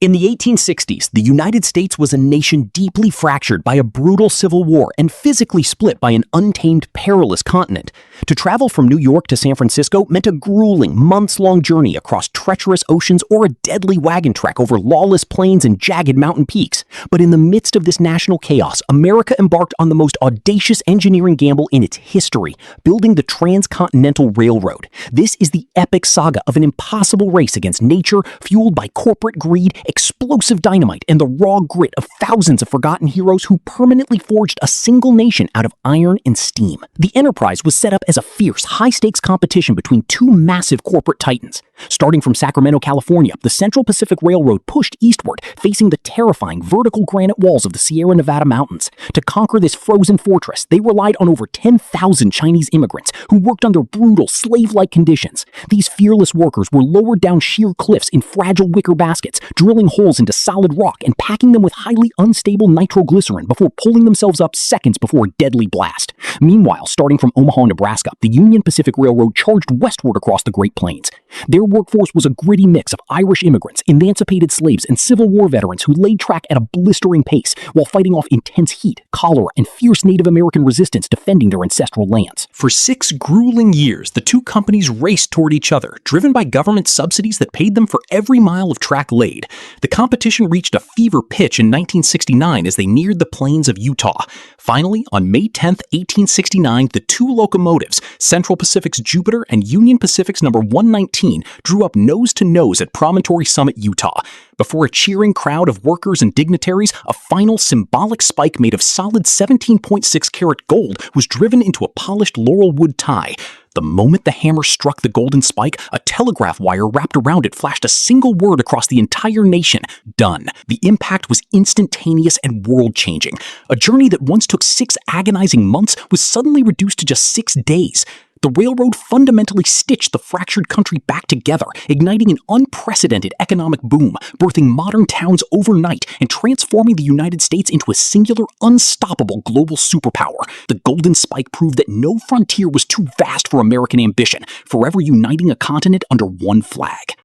In the 1860s, the United States was a nation deeply fractured by a brutal civil war and physically split by an untamed, perilous continent. To travel from New York to San Francisco meant a grueling, months-long journey across treacherous oceans or a deadly wagon trek over lawless plains and jagged mountain peaks. But in the midst of this national chaos, America embarked on the most audacious engineering gamble in its history, building the Transcontinental Railroad. This is the epic saga of an impossible race against nature, fueled by corporate greed, explosive dynamite, and the raw grit of thousands of forgotten heroes who permanently forged a single nation out of iron and steam. The enterprise was set up as a fierce, high-stakes competition between two massive corporate titans. Starting from Sacramento, California, the Central Pacific Railroad pushed eastward, facing the terrifying vertical granite walls of the Sierra Nevada mountains. To conquer this frozen fortress, they relied on over 10,000 Chinese immigrants who worked under brutal, slave-like conditions. These fearless workers were lowered down sheer cliffs in fragile wicker baskets, drilling holes into solid rock and packing them with highly unstable nitroglycerin before pulling themselves up seconds before a deadly blast. Meanwhile, starting from Omaha, Nebraska, the Union Pacific Railroad charged westward across the Great Plains. Their workforce was a gritty mix of Irish immigrants, emancipated slaves, and Civil War veterans who laid track at a blistering pace while fighting off intense heat, cholera, and fierce Native American resistance defending their ancestral lands. For 6 grueling years, the two companies raced toward each other, driven by government subsidies that paid them for every mile of track laid. The competition reached a fever pitch in 1969 as they neared the plains of Utah. Finally, on May 10, 1869, the two locomotives, Central Pacific's Jupiter and Union Pacific's number 119, drew up nose-to-nose at Promontory Summit, Utah. Before a cheering crowd of workers and dignitaries, a final symbolic spike made of solid 17.6 karat gold was driven into a polished laurel wood tie. The moment the hammer struck the golden spike, a telegraph wire wrapped around it flashed a single word across the entire nation: done. The impact was instantaneous and world-changing. A journey that once took 6 agonizing months was suddenly reduced to just 6 days. The railroad fundamentally stitched the fractured country back together, igniting an unprecedented economic boom, birthing modern towns overnight, and transforming the United States into a singular, unstoppable global superpower. The Golden Spike proved that no frontier was too vast for American ambition, forever uniting a continent under one flag.